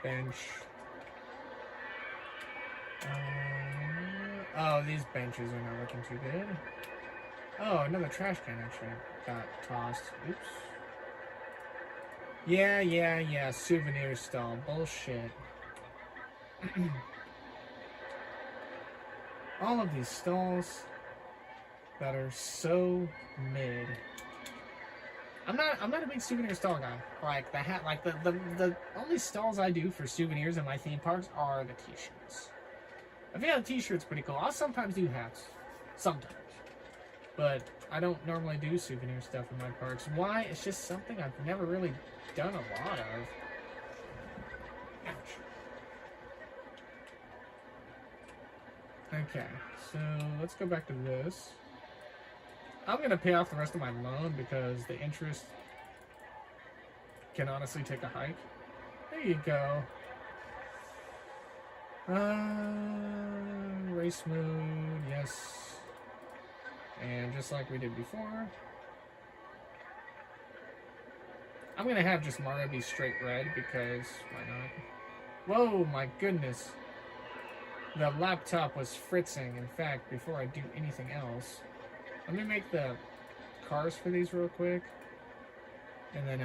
bench. Oh, these benches are not looking too good. Oh, another trash can actually got tossed. Oops. Yeah. Souvenir stall. Bullshit. All of these stalls that are so mid. I'm not a big souvenir stall guy. Like the only stalls I do for souvenirs in my theme parks are the t-shirts. I feel the t-shirt's pretty cool. I'll sometimes do hats. Sometimes. But I don't normally do souvenir stuff in my parks. Why? It's just something I've never really done a lot of. Ouch. Okay, so let's go back to this. I'm going to pay off the rest of my loan because the interest can honestly take a hike. There you go. Race mode, yes. And just like we did before, I'm going to have just Mario be straight red because why not? Whoa, my goodness. The laptop was fritzing. In fact, before I do anything else, let me make the cars for these real quick. And then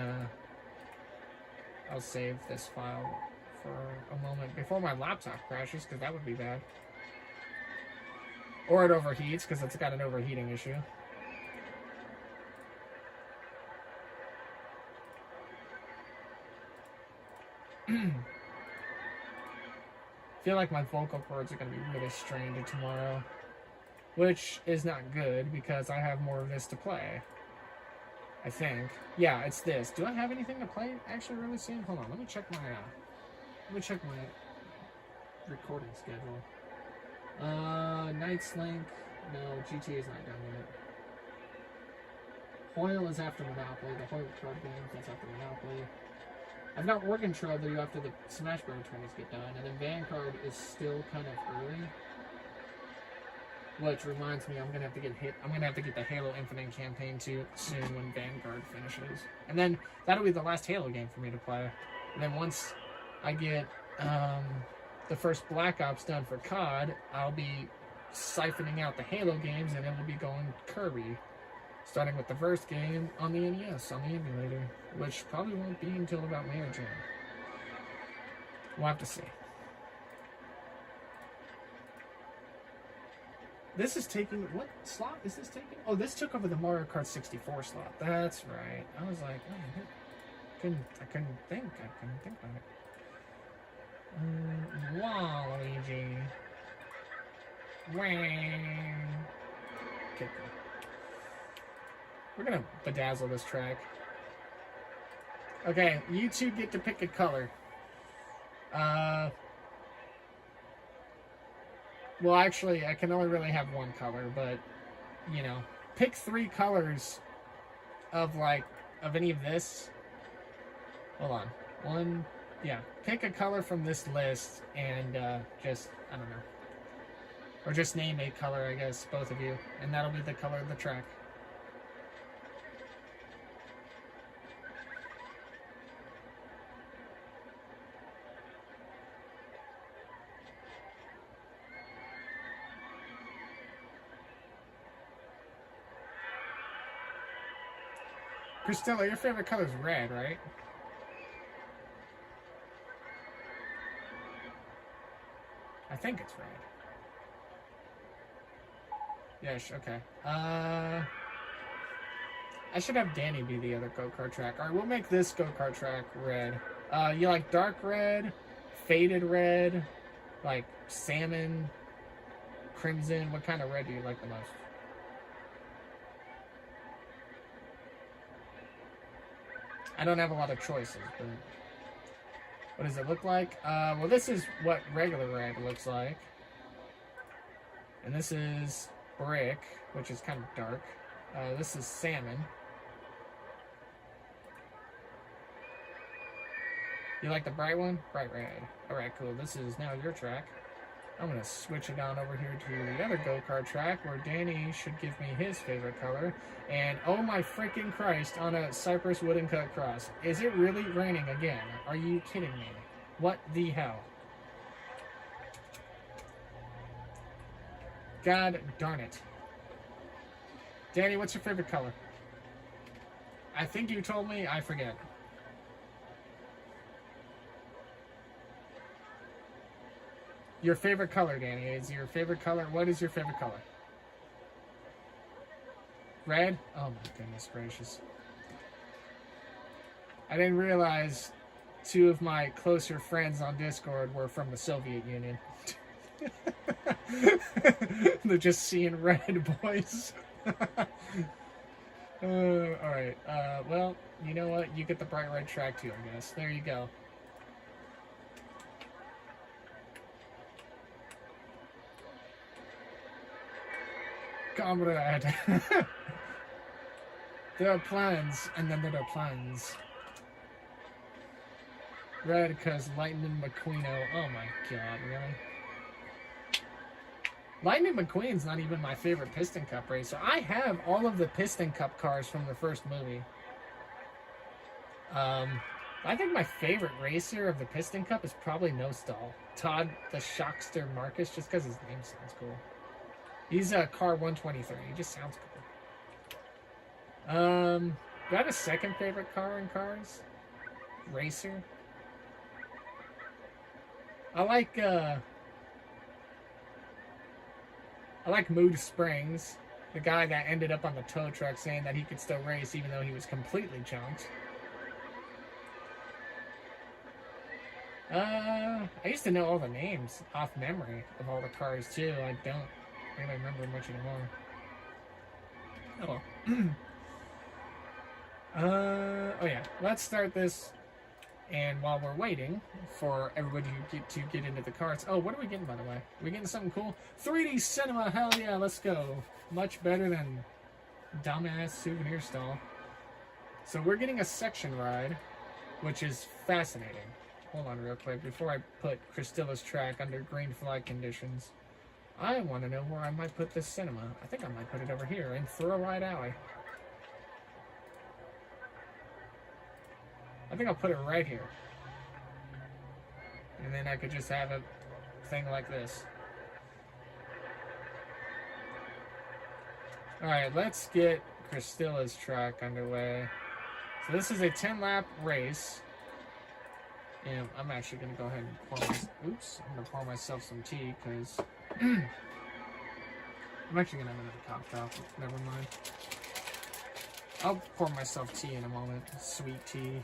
I'll save this file for a moment before my laptop crashes, because that would be bad. Or it overheats, because it's got an overheating issue. I feel like my vocal cords are going to be really strained tomorrow. Which is not good, because I have more of this to play. I think. Yeah, it's this. Do I have anything to play actually really soon? Hold on, let me check my recording schedule. Night's Link. No, GTA is not done yet. Hoyle is after Monopoly. The Hoyle card game, that's after Monopoly. I've got Organ Trail to do after the Smash Bros. Tournaments get done, and then Vanguard is still kind of early. Which reminds me, I'm gonna have to get the Halo Infinite campaign too soon when Vanguard finishes, and then that'll be the last Halo game for me to play. And then once I get the first Black Ops done for COD, I'll be siphoning out the Halo games, and it will be going Kirby, starting with the first game on the NES on the emulator, which probably won't be until about May or June. We'll have to see. This is taking, what slot is this taking? Oh, this took over the Mario Kart 64 slot. That's right. I was like, oh, I couldn't think about it. Waluigi. Wang. Okay, cool. We're gonna bedazzle this track. Okay, you two get to pick a color. Well, actually, I can only really have one color, but, you know, pick 3 colors of any of this. Hold on. One, yeah. Pick a color from this list and just, I don't know. Or just name a color, I guess, both of you. And that'll be the color of the track. Christella, your favorite color is red, right? I think it's red. Yes, okay. I should have Danny be the other go-kart track. Alright, we'll make this go-kart track red. You like dark red, faded red, like salmon, crimson? What kind of red do you like the most? I don't have a lot of choices, but what does it look like? Well, this is what regular red looks like. And this is brick, which is kind of dark. This is salmon. You like the bright one? Bright red. Alright, cool. This is now your track. I'm going to switch it on over here to the other go-kart track where Danny should give me his favorite color. And oh my freaking Christ, on a Cypress wooden cut cross. Is it really raining again? Are you kidding me? What the hell? God darn it. Danny, what's your favorite color? I think you told me, I forget. Your favorite color, Danny, is your favorite color. What is your favorite color? Red? Oh my goodness gracious. I didn't realize two of my closer friends on Discord were from the Soviet Union. They're just seeing red, boys. Alright. Well, you know what? You get the bright red track too, I guess. There you go. Comrade. There are plans, and then there are plans. Red, because Lightning McQueeno. Oh my god, really? Lightning McQueen's not even my favorite Piston Cup racer. I have all of the Piston Cup cars from the first movie. I think my favorite racer of the Piston Cup is probably No Stall. Todd the Shockster Marcus, just because his name sounds cool. He's a car 123. He just sounds cool. Do I have a second favorite car in cars? Racer? I like Mood Springs, the guy that ended up on the tow truck saying that he could still race even though he was completely junked. I used to know all the names off memory of all the cars too. I don't really remember much anymore. Oh well. Oh yeah, let's start this. And while we're waiting for everybody to get into the carts... Oh, what are we getting, by the way? Are we getting something cool? 3D cinema, hell yeah, let's go. Much better than dumbass souvenir stall. So we're getting a section ride, which is fascinating. Hold on real quick. Before I put Christilla's track under green flag conditions, I want to know where I might put this cinema. I think I might put it over here in Thrill Ride Alley. I think I'll put it right here. And then I could just have a thing like this. Alright, let's get Christilla's track underway. So this is a 10-lap race. And I'm actually going to go ahead and pour I'm going to pour myself some tea, because... I'm actually going to have another cocktail. Never mind. I'll pour myself tea in a moment. Sweet tea.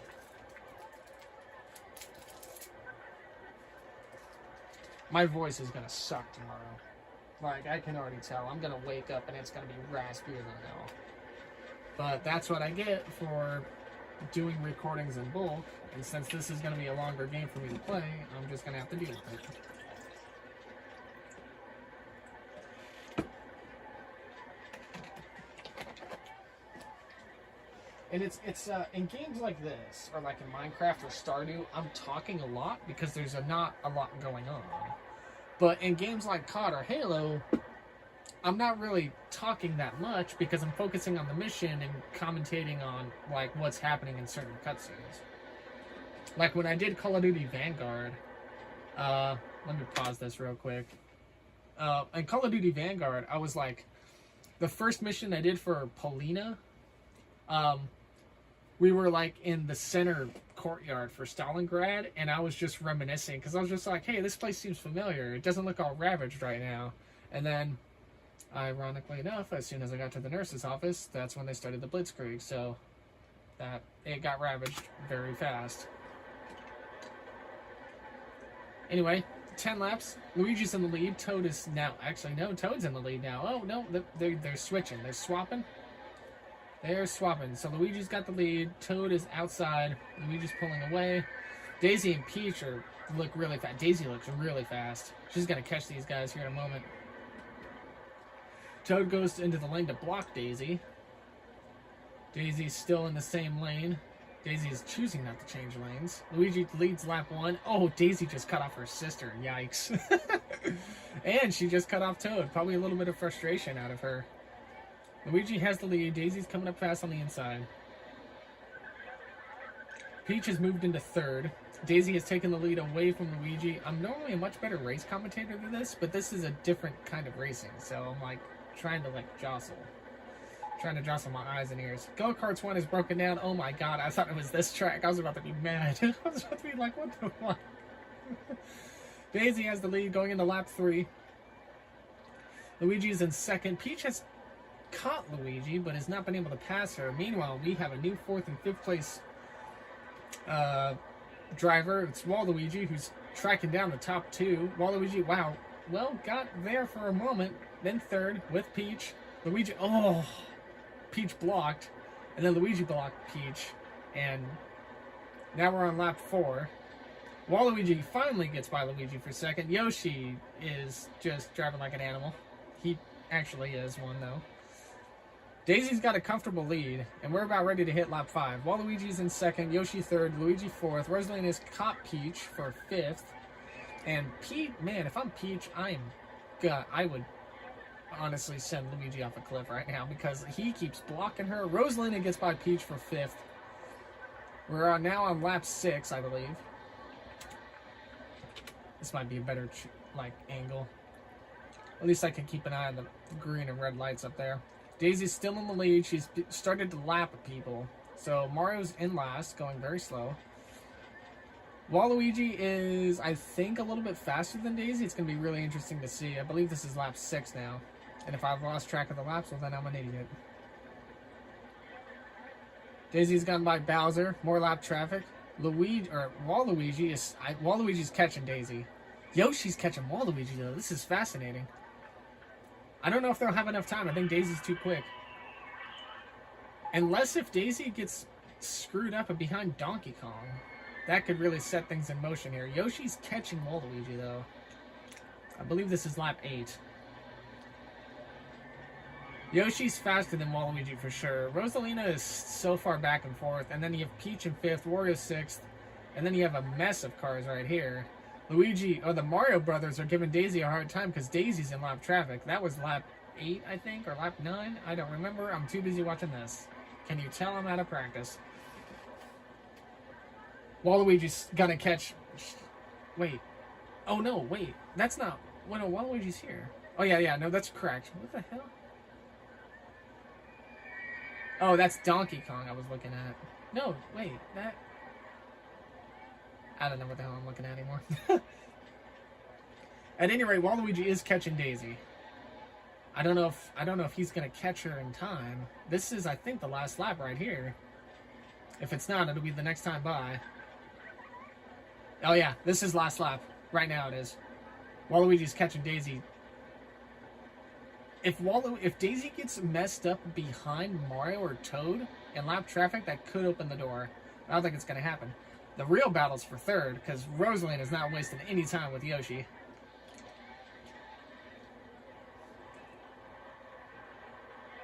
My voice is gonna suck tomorrow. Like, I can already tell. I'm gonna wake up and it's gonna be raspier than hell. But that's what I get for doing recordings in bulk. And since this is gonna be a longer game for me to play, I'm just gonna have to deal with it. And it's in games like this, or like in Minecraft or Stardew, I'm talking a lot because there's not a lot going on. But in games like COD or Halo, I'm not really talking that much because I'm focusing on the mission and commentating on like what's happening in certain cutscenes. Like when I did Call of Duty Vanguard, let me pause this real quick. In Call of Duty Vanguard, I was like, the first mission I did for Polina, we were like in the center courtyard for Stalingrad, and I was just reminiscing because I was just like, hey, this place seems familiar. It doesn't look all ravaged right now. And then, ironically enough, as soon as I got to the nurse's office, that's when they started the Blitzkrieg, so that it got ravaged very fast. Anyway, 10 laps. Luigi's in the lead. Toad is now... Actually, no, Toad's in the lead now. Oh, no, they're switching. They're swapping. They're swapping. So Luigi's got the lead. Toad is outside. Luigi's pulling away. Daisy and Peach look really fast. Daisy looks really fast. She's going to catch these guys here in a moment. Toad goes into the lane to block Daisy. Daisy's still in the same lane. Daisy is choosing not to change lanes. Luigi leads lap 1. Oh, Daisy just cut off her sister. Yikes. And she just cut off Toad. Probably a little bit of frustration out of her. Luigi has the lead. Daisy's coming up fast on the inside. Peach has moved into third. Daisy has taken the lead away from Luigi. I'm normally a much better race commentator than this, but this is a different kind of racing, so I'm like trying to like jostle. Trying to jostle my eyes and ears. Go-Karts 1 is broken down. Oh my god, I thought it was this track. I was about to be mad. I was about to be like, what the fuck? Daisy has the lead going into lap 3. Luigi is in second. Peach has caught Luigi, but has not been able to pass her. Meanwhile, we have a new 4th and 5th place driver. It's Waluigi, who's tracking down the top 2. Waluigi, wow, well, got there for a moment. Then 3rd with Peach. Luigi, oh, Peach blocked. And then Luigi blocked Peach. And now we're on lap 4. Waluigi finally gets by Luigi for 2nd. Yoshi is just driving like an animal. He actually is one, though. Daisy's got a comfortable lead, and we're about ready to hit lap 5. Waluigi's in 2nd, Yoshi 3rd, Luigi 4th. Rosalina has caught Peach for 5th. And Peach, man, if I'm Peach, I would honestly send Luigi off a cliff right now because he keeps blocking her. Rosalina gets by Peach for 5th. We're now on lap 6, I believe. This might be a better angle. At least I can keep an eye on the green and red lights up there. Daisy's still in the lead. She's started to lap people. So Mario's in last, going very slow. Waluigi is, I think, a little bit faster than Daisy. It's going to be really interesting to see. I believe this is lap 6 now. And if I've lost track of the laps, well, then I'm an idiot. Daisy's gone by Bowser. More lap traffic. Waluigi's catching Daisy. Yoshi's catching Waluigi, though. This is fascinating. I don't know if they'll have enough time. I think Daisy's too quick. Unless if Daisy gets screwed up and behind Donkey Kong. That could really set things in motion here. Yoshi's catching Waluigi, though. I believe this is lap 8. Yoshi's faster than Waluigi for sure. Rosalina is so far back and forth. And then you have Peach in 5th, Wario 6th. And then you have a mess of cars right here. The Mario brothers are giving Daisy a hard time because Daisy's in lap traffic. That was lap 8, I think, or lap 9. I don't remember. I'm too busy watching this. Can you tell I'm out of practice? Waluigi's gonna catch... Wait. Oh, no, wait. That's not... Well, no, Waluigi's here. Oh, yeah, no, that's correct. What the hell? Oh, that's Donkey Kong I was looking at. No, wait, that... I don't know what the hell I'm looking at anymore. At any rate, Waluigi is catching Daisy. I don't know if he's gonna catch her in time. This is, I think, the last lap right here. If it's not, it'll be the next time by. Oh yeah, this is last lap. Right now it is. Waluigi's catching Daisy. If Daisy gets messed up behind Mario or Toad in lap traffic, that could open the door. I don't think it's gonna happen. The real battle's for 3rd, because Rosalina is not wasting any time with Yoshi.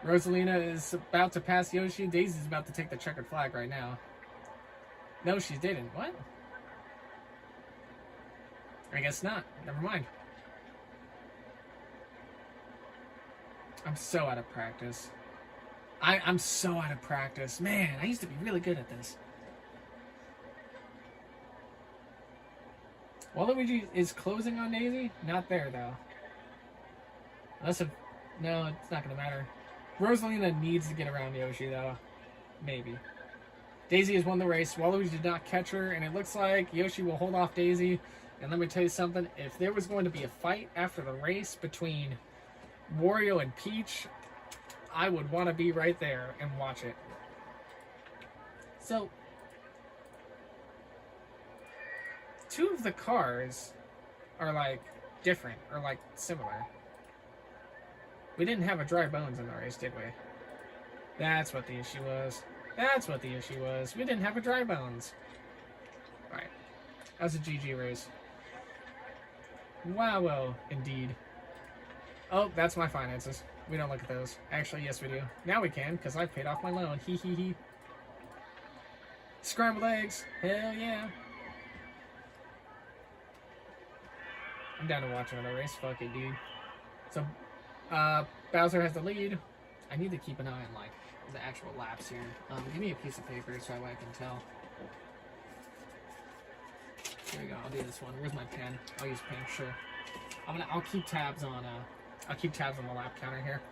Rosalina is about to pass Yoshi. Daisy's about to take the checkered flag right now. No, she didn't. What? I guess not. Never mind. I'm so out of practice. I'm so out of practice. Man, I used to be really good at this. Waluigi is closing on Daisy? Not there, though. No, it's not going to matter. Rosalina needs to get around Yoshi, though. Maybe. Daisy has won the race. Waluigi did not catch her, and it looks like Yoshi will hold off Daisy. And let me tell you something. If there was going to be a fight after the race between Wario and Peach, I would want to be right there and watch it. So... 2 of the cars are, different, or, similar. We didn't have a dry bones in the race, did we? That's what the issue was. We didn't have a dry bones. Alright. That was a GG race. Wow, indeed. Oh, that's my finances. We don't look at those. Actually, yes we do. Now we can, because I've paid off my loan. Hee hee hee. Scrambled eggs. Hell yeah. I'm down to watch another race. Fuck it, dude. So, Bowser has the lead. I need to keep an eye on, the actual laps here. Give me a piece of paper so I can tell. There we go. I'll do this one. Where's my pen? I'll use pen. Sure. I'll keep tabs on. I'll keep tabs on the lap counter here.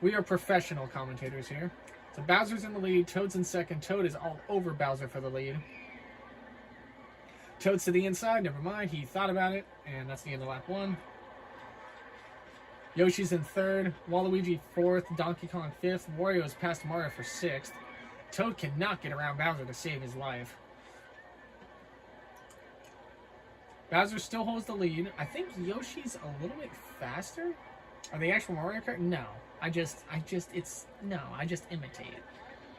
We are professional commentators here. So Bowser's in the lead. Toad's in second. Toad is all over Bowser for the lead. Toad's to the inside. Never mind. He thought about it, and that's the end of lap 1. Yoshi's in third. Waluigi fourth. Donkey Kong fifth. Wario is past Mario for sixth. Toad cannot get around Bowser to save his life. Bowser still holds the lead. I think Yoshi's a little bit faster. Are they actual Mario Kart? No. I just imitate.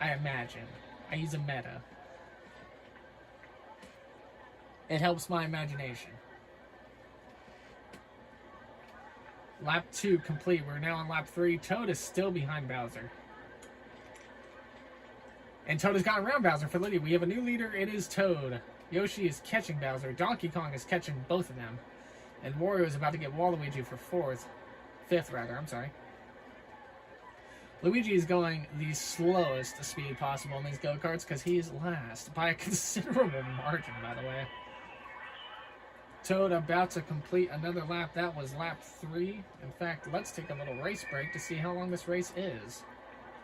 I imagine. I use a meta. It helps my imagination. Lap 2 complete. We're now on lap 3. Toad is still behind Bowser. And Toad has gotten around Bowser for the lead. We have a new leader. It is Toad. Yoshi is catching Bowser. Donkey Kong is catching both of them. And Wario is about to get Waluigi for fifth, I'm sorry. Luigi is going the slowest speed possible in these go-karts because he is last by a considerable margin, by the way. Toad about to complete another lap. That was lap 3. In fact, let's take a little race break to see how long this race is.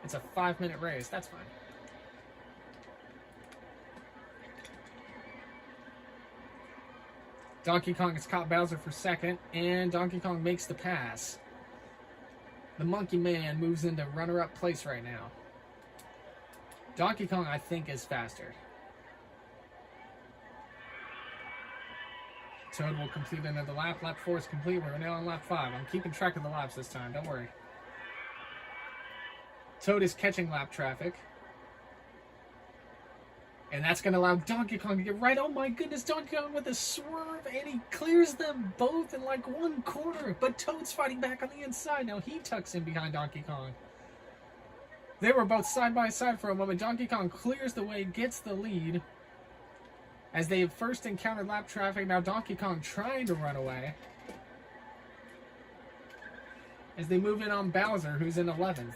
It's a 5-minute race. That's fine. Donkey Kong has caught Bowser for second, and Donkey Kong makes the pass. The Monkey Man moves into runner-up place right now. Donkey Kong, I think, is faster. Toad will complete another lap. Lap 4 is complete. We're now on lap 5. I'm keeping track of the laps this time. Don't worry. Toad is catching lap traffic. And that's going to allow Donkey Kong to get right. Oh my goodness, Donkey Kong with a swerve, and he clears them both in like one corner. But Toad's fighting back on the inside. Now he tucks in behind Donkey Kong. They were both side by side for a moment. Donkey Kong clears the way, gets the lead. As they first encountered lap traffic, now Donkey Kong trying to run away. As they move in on Bowser, who's in 11th.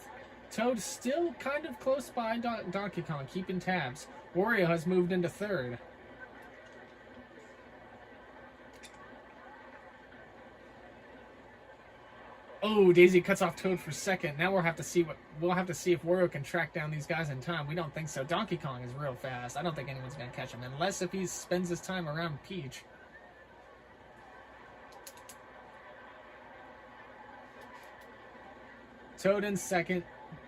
Toad still kind of close by Donkey Kong, keeping tabs. Wario has moved into 3rd. Oh, Daisy cuts off Toad for 2nd. Now we'll have to see if Wario can track down these guys in time. We don't think so. Donkey Kong is real fast. I don't think anyone's gonna catch him unless if he spends his time around Peach. Toad in 2nd.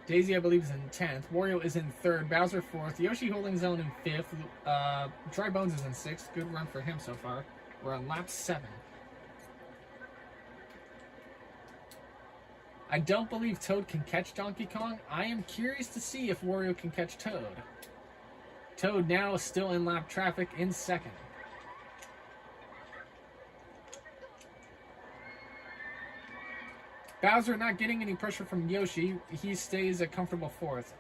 Daisy, I believe, is in 10th. Wario is in 3rd. Bowser 4th. Yoshi holding his own in 5th. Dry Bones is in 6th. Good run for him so far. We're on lap 7. I don't believe Toad can catch Donkey Kong. I am curious to see if Wario can catch Toad. Toad now is still in lap traffic in 2nd. Bowser not getting any pressure from Yoshi. He stays a comfortable 4th.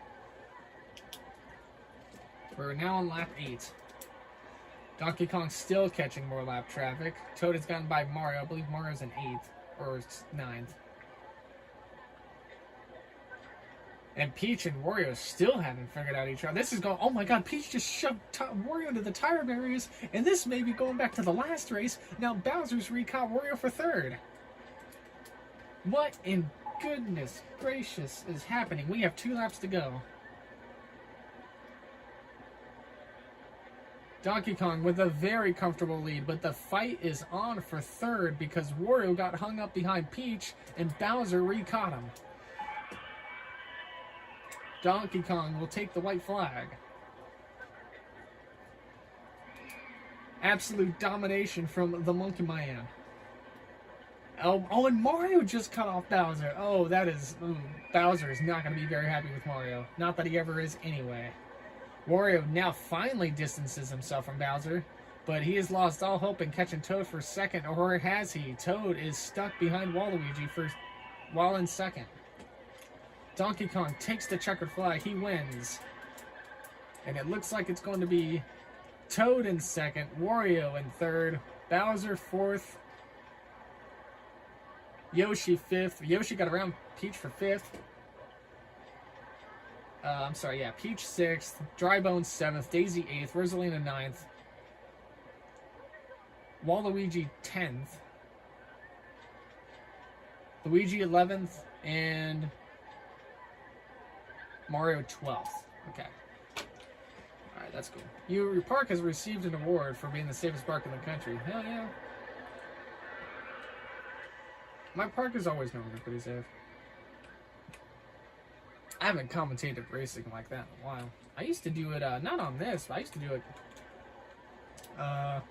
We're now on lap 8. Donkey Kong still catching more lap traffic. Toad has gotten by Mario. I believe Mario's in 8th or 9th. And Peach and Wario still haven't figured out each other. This is going... Oh my god, Peach just shoved Wario into the tire barriers. And this may be going back to the last race. Now Bowser's recaught Wario for 3rd. What in goodness gracious is happening? We have 2 laps to go. Donkey Kong with a very comfortable lead, but the fight is on for 3rd because Wario got hung up behind Peach and Bowser recaught him. Donkey Kong will take the white flag. Absolute domination from the Monkey Man. Oh, and Mario just cut off Bowser. Oh, that is... Bowser is not going to be very happy with Mario. Not that he ever is anyway. Wario now finally distances himself from Bowser, but he has lost all hope in catching Toad for 2nd, or has he? Toad is stuck behind Waluigi while in 2nd. Donkey Kong takes the checkered flag. He wins. And it looks like it's going to be Toad in 2nd, Wario in 3rd, Bowser 4th, Yoshi 5th. Yoshi got around Peach for 5th. I'm sorry, yeah. Peach 6th. Dry Bones 7th. Daisy 8th. Rosalina 9th. Waluigi 10th, Luigi 11th, and Mario 12th. Okay. Alright, that's cool. Your park has received an award for being the safest park in the country. Hell yeah. My park is always known for pretty safe. I haven't commentated racing like that in a while. I used to do it, not on this, but I used to do it, I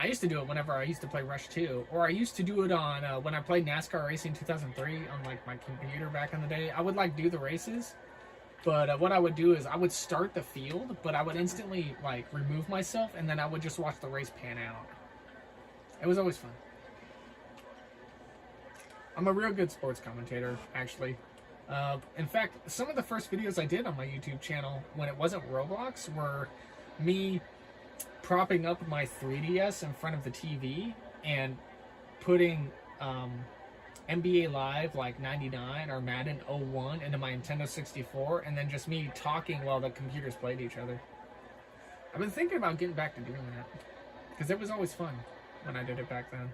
used to do it whenever I used to play Rush 2, or I used to do it on, when I played NASCAR Racing 2003 on, like, my computer back in the day. I would, like, do the races, but what I would do is I would start the field, but I would instantly, like, remove myself, and then I would just watch the race pan out. It was always fun. I'm a real good sports commentator, actually. In fact, some of the first videos I did on my YouTube channel, when it wasn't Roblox, were me propping up my 3DS in front of the TV and putting NBA Live, like 99 or Madden 01 into my Nintendo 64, and then just me talking while the computers played each other. I've been thinking about getting back to doing that, because it was always fun when I did it back then.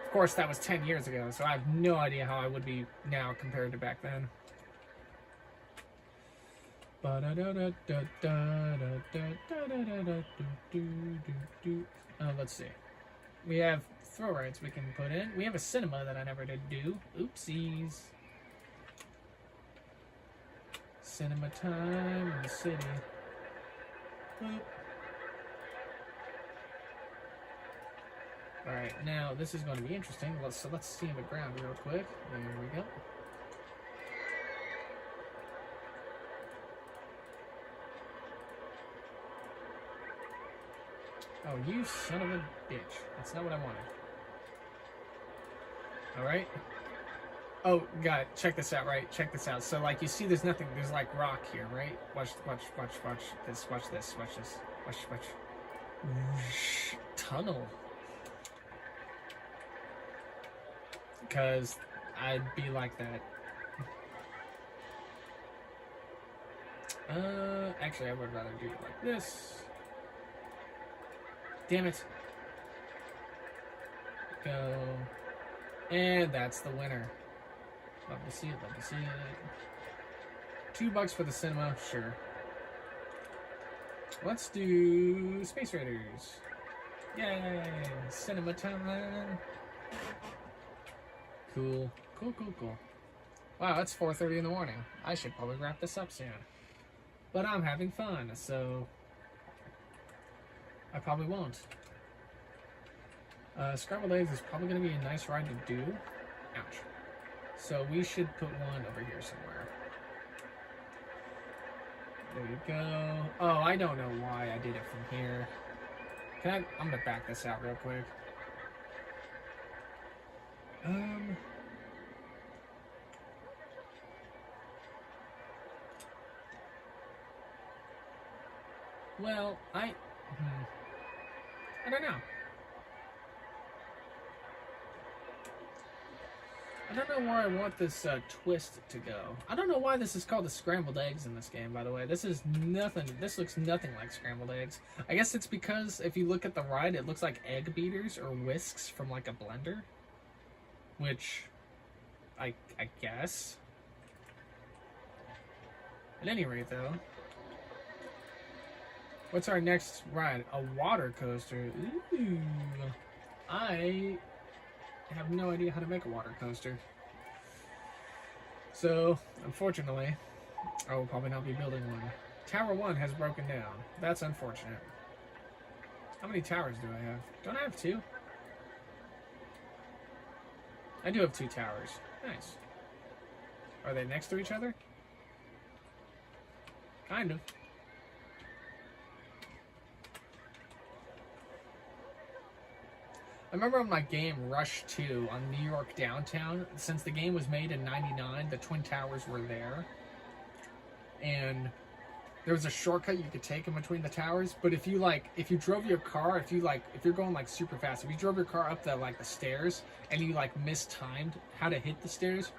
Of course, that was 10 years ago, so I have no idea how I would be now compared to back then. Let's see. We have throw rides we can put in. We have a cinema that I never did do. Oopsies. Cinema time in the city. Boop. Alright, now this is going to be interesting. Let's see the ground real quick. There we go. Oh, you son of a bitch. That's not what I wanted. Alright. Oh, God, check this out, right? Check this out. So, like, you see there's nothing, there's, like, rock here, right? Watch this, watch this. Tunnel. Because I'd be like that. Actually, I would rather do it like this. Damn it. Go. And that's the winner. Love to see it, love to see it. $2 for the cinema, sure. Let's do Space Raiders. Yay! Cinema time. Cool. Wow, it's 4:30 in the morning. I should probably wrap this up soon. But I'm having fun, so I probably won't. Scrambled eggs is probably going to be a nice ride to do. Ouch. So we should put one over here somewhere. There you go. Oh, I don't know why I did it from here. I'm going to back this out real quick. Well, I don't know. I don't know where I want this twist to go. I don't know why this is called the scrambled eggs in this game, by the way. This is nothing. This looks nothing like scrambled eggs. I guess it's because if you look at the ride, it looks like egg beaters or whisks from like a blender. Which, I guess. At any rate, though. What's our next ride? A water coaster. Ooh. I have no idea how to make a water coaster. So, unfortunately, I will probably not be building one. Tower 1 has broken down. That's unfortunate. How many towers do I have? Don't I have 2? I do have 2 towers. Nice. Are they next to each other? Kind of. I remember on my game Rush 2 on New York downtown, since the game was made in '99, the Twin Towers were there. And there was a shortcut you could take in between the towers, but if you drove your car, if you're going like super fast, if you drove your car up the stairs and you like mistimed how to hit the stairs,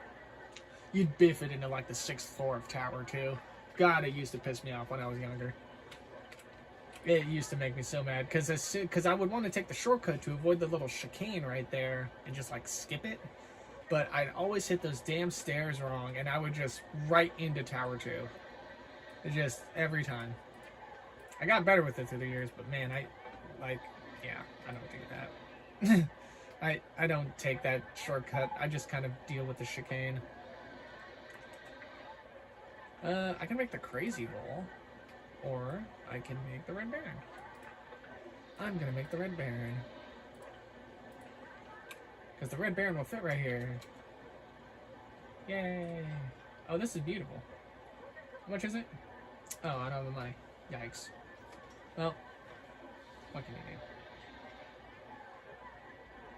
you'd biff it into like the 6th floor of Tower 2. God, it used to piss me off when I was younger. It used to make me so mad because I would want to take the shortcut to avoid the little chicane right there and just like skip it. But I'd always hit those damn stairs wrong, and I would just right into Tower 2. It just every time. I got better with it through the years, but man, I don't do that. I don't take that shortcut. I just kind of deal with the chicane. I can make the crazy roll. Or I can make the Red Baron. I'm gonna make the Red Baron. Because the Red Baron will fit right here. Yay! Oh, this is beautiful. How much is it? Oh, I don't have the money. Yikes. Well, what can you do?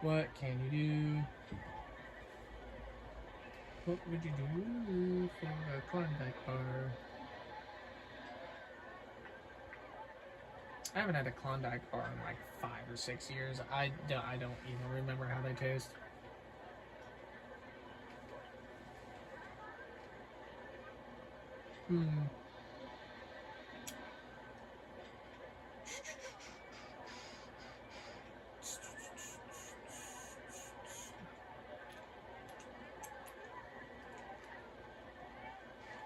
What can you do? What would you do for a Klondike bar? I haven't had a Klondike bar in like 5 or 6 years. I don't even remember how they taste.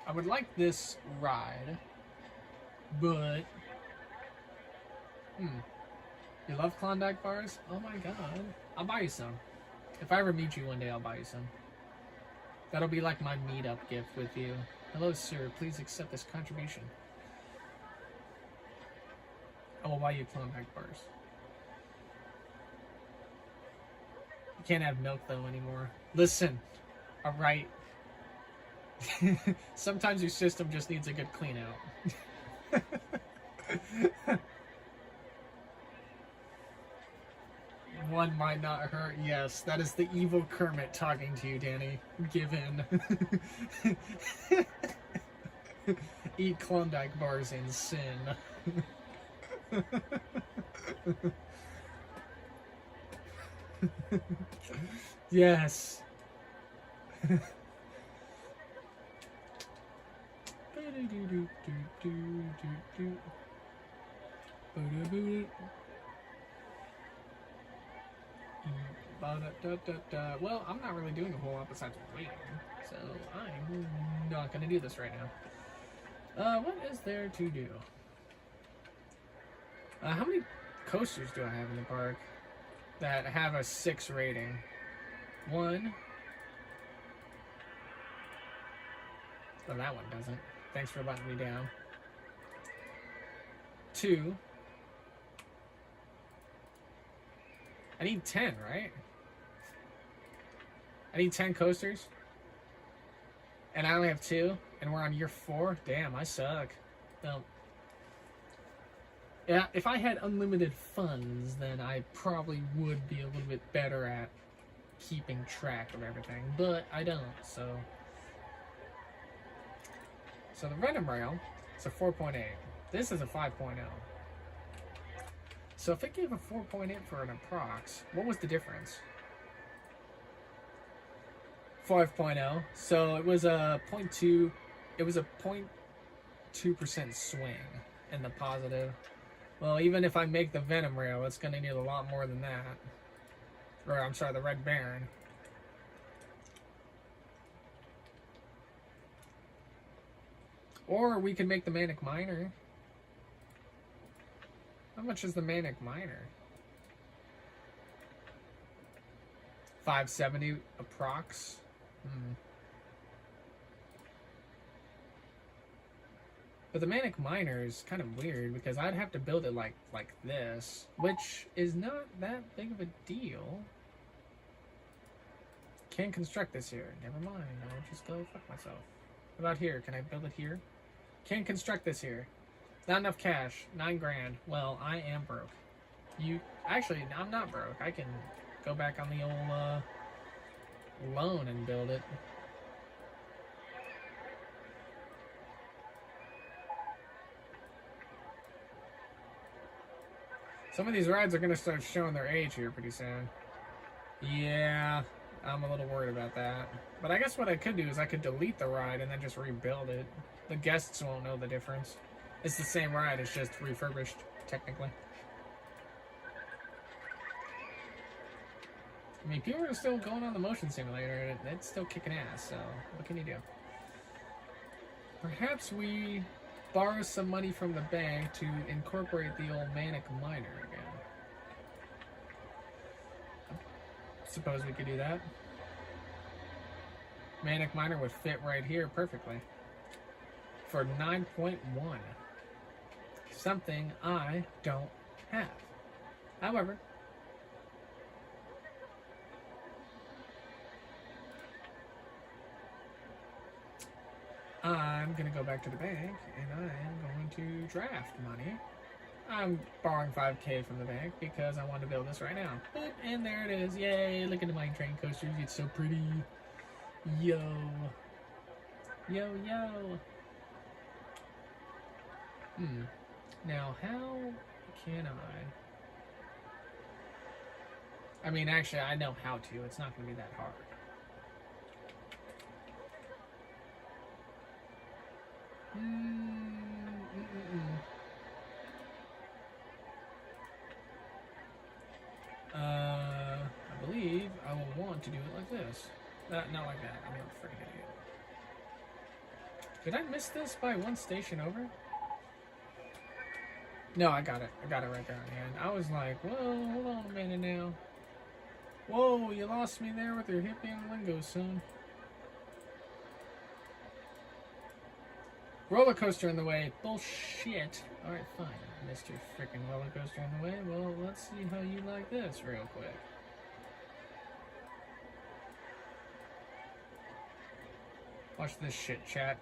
I would like this ride, but you love Klondike bars? Oh my god. I'll buy you some. If I ever meet you one day, I'll buy you some. That'll be like my meetup gift with you. Hello, sir. Please accept this contribution. I will buy you Klondike bars. You can't have milk, though, anymore. Listen. Alright. Sometimes your system just needs a good clean out. One might not hurt. Yes, that is the evil Kermit talking to you, Danny. Give in. Eat Klondike bars in sin. Yes. Well, I'm not really doing a whole lot besides waiting, so I'm not going to do this right now. What is there to do? How many coasters do I have in the park that have a 6 rating? 1. Well, that one doesn't. Thanks for letting me down. 2. I need 10, right? I need 10 coasters. And I only have 2, and we're on year 4. Damn, I suck. No. Yeah, if I had unlimited funds, then I probably would be a little bit better at keeping track of everything. But I don't, so... So the Venom Rail, it's a 4.8. This is a 5.0. So if it gave a 4.8 for an approx, what was the difference? 5.0. So it was a 0.2. It was a 0.2% swing in the positive. Well, even if I make the Venom Rail, it's going to need a lot more than that. Or I'm sorry, the Red Baron. Or we could make the Manic Miner. How much is the Manic Miner? 570 approx. But the Manic Miner is kind of weird because I'd have to build it like this, which is not that big of a deal. Can't construct this here. Never mind. I'll just go fuck myself. What about here? Can I build it here? Can't construct this here. Not enough cash. 9 grand. Well, I am broke. Actually, I'm not broke. I can go back on the old loan and build it. Some of these rides are going to start showing their age here pretty soon. Yeah, I'm a little worried about that. But I guess what I could do is I could delete the ride and then just rebuild it. The guests won't know the difference. It's the same ride, it's just refurbished. technically. I mean, people are still going on the motion simulator. It's still kicking ass, so what can you do? Perhaps we borrow some money from the bank to incorporate the old Manic Miner again. Suppose we could do that. Manic Miner would fit right here perfectly. For 9.1. Something I don't have. However, I'm going to go back to the bank and I am going to draft money. I'm borrowing 5K from the bank because I want to build this right now. Boop, and there it is. Yay, look at the mine train coasters. It's so pretty. Yo. Yo, yo. Now, how can I mean, actually, I know how to. It's not going to be that hard. I believe I will want to do it like this. Not like that. I'm not freaking idiot. Did I miss this by one station over? No, I got it. I got it right there on hand. I was like, whoa, hold on a minute now. Whoa, you lost me there with your hippie and lingo, son. Roller coaster in the way. Bullshit. Alright, fine. Mr. Freaking roller coaster in the way. Well, let's see how you like this real quick. Watch this shit, chat.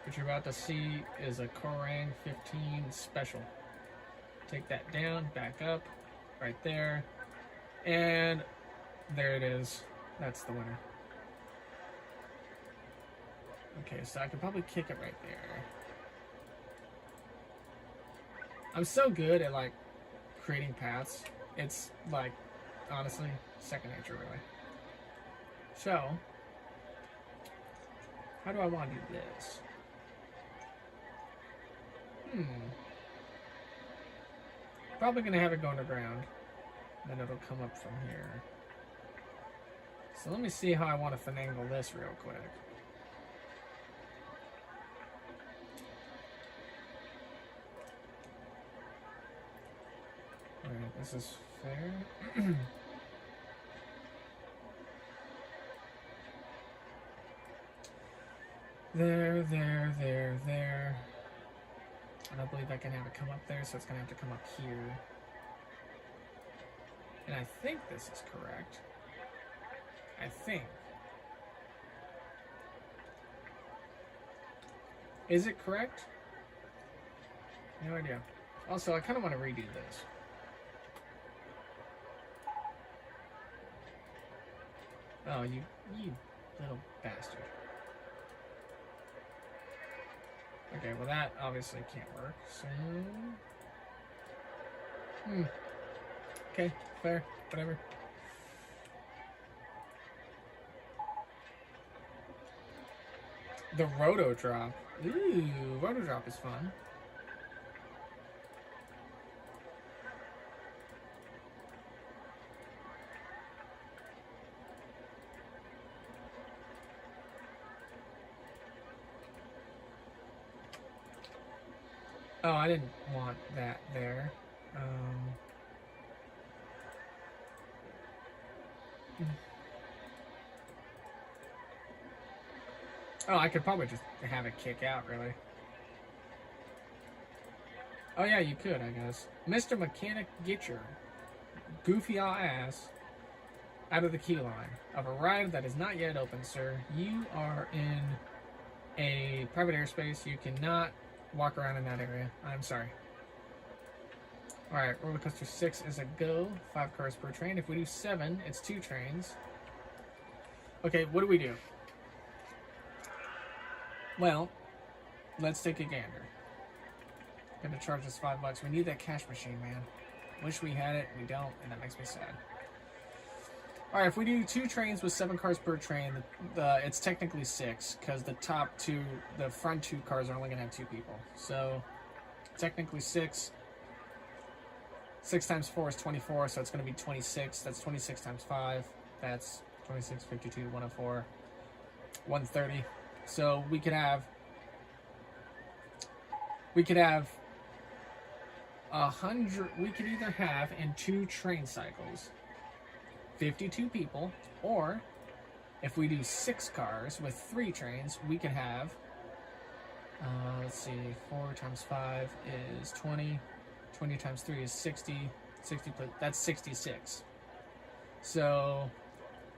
What you're about to see is a Korang 15 special. Take that down, back up, right there. And there it is. That's the winner. Okay, so I could probably kick it right there. I'm so good at, like, creating paths. It's, like, honestly, second nature, really. So, how do I want to do this? Probably going to have it go underground. Then it'll come up from here. So let me see how I want to finagle this real quick. Alright, this is fair. There. I don't believe I can have it come up there, so it's going to have to come up here. And I think this is correct. I think. Is it correct? No idea. Also, I kind of want to redo this. Oh, you little bastard. Okay, well that obviously can't work, so... Okay, fair, whatever. The Roto Drop. Ooh, Roto Drop is fun. Oh, I didn't want that there. Oh, I could probably just have it kick out, really. Oh, yeah, you could, I guess. Mr. Mechanic, get your goofy ass out of the queue line of a ride that is not yet open, sir. You are in a private airspace. You cannot walk around in that area. I'm sorry. Alright, Roller Coaster 6 is a go. 5 cars per train. If we do 7, it's 2 trains. Okay, what do we do? Well, let's take a gander. Gonna charge us $5. We need that cash machine, man. Wish we had it, we don't, and that makes me sad. Alright, if we do 2 trains with 7 cars per train, it's technically 6, because the front 2 cars are only gonna have 2 people. So, technically 6. 6 times 4 is 24, so it's going to be 26. That's 26 times 5. That's 26, 52, 104, 130. So we could have 100. We could either have in 2 train cycles 52 people, or if we do 6 cars with 3 trains, we could have let's see, 4 times 5 is 20. 20 times 3 is 60. 60 plus, that's 66. So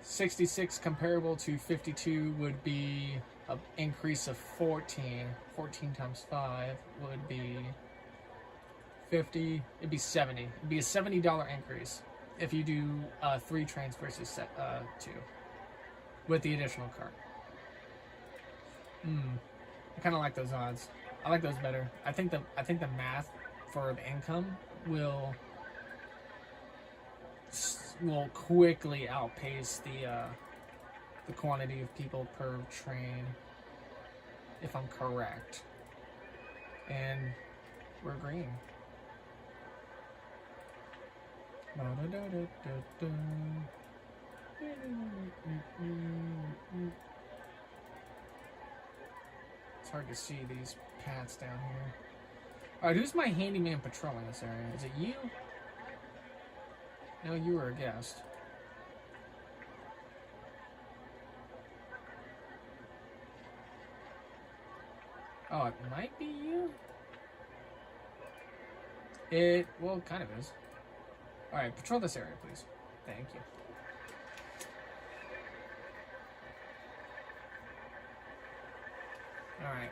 66 comparable to 52 would be an increase of 14. 14 times 5 would be 50. It'd be 70. It'd be a $70 increase if you do 3 trains versus 2 with the additional cart. I kind of like those odds. I like those better. I think the math for the income will quickly outpace the quantity of people per train, if I'm correct. And we're green. It's hard to see these paths down here. Alright, who's my handyman patrolling this area? Is it you? No, you were a guest. Oh, it might be you? Well, it kind of is. Alright, patrol this area, please. Thank you. Alright.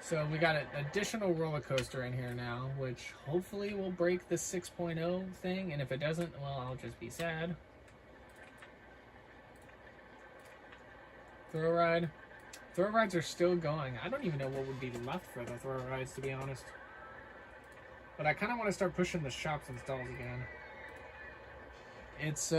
So we got an additional roller coaster in here now, which hopefully will break the 6.0 thing, and if it doesn't, well, I'll just be sad. Throw ride. Throw rides are still going. I don't even know what would be left for the throw rides, to be honest. But I kind of want to start pushing the shops and stalls again. It's,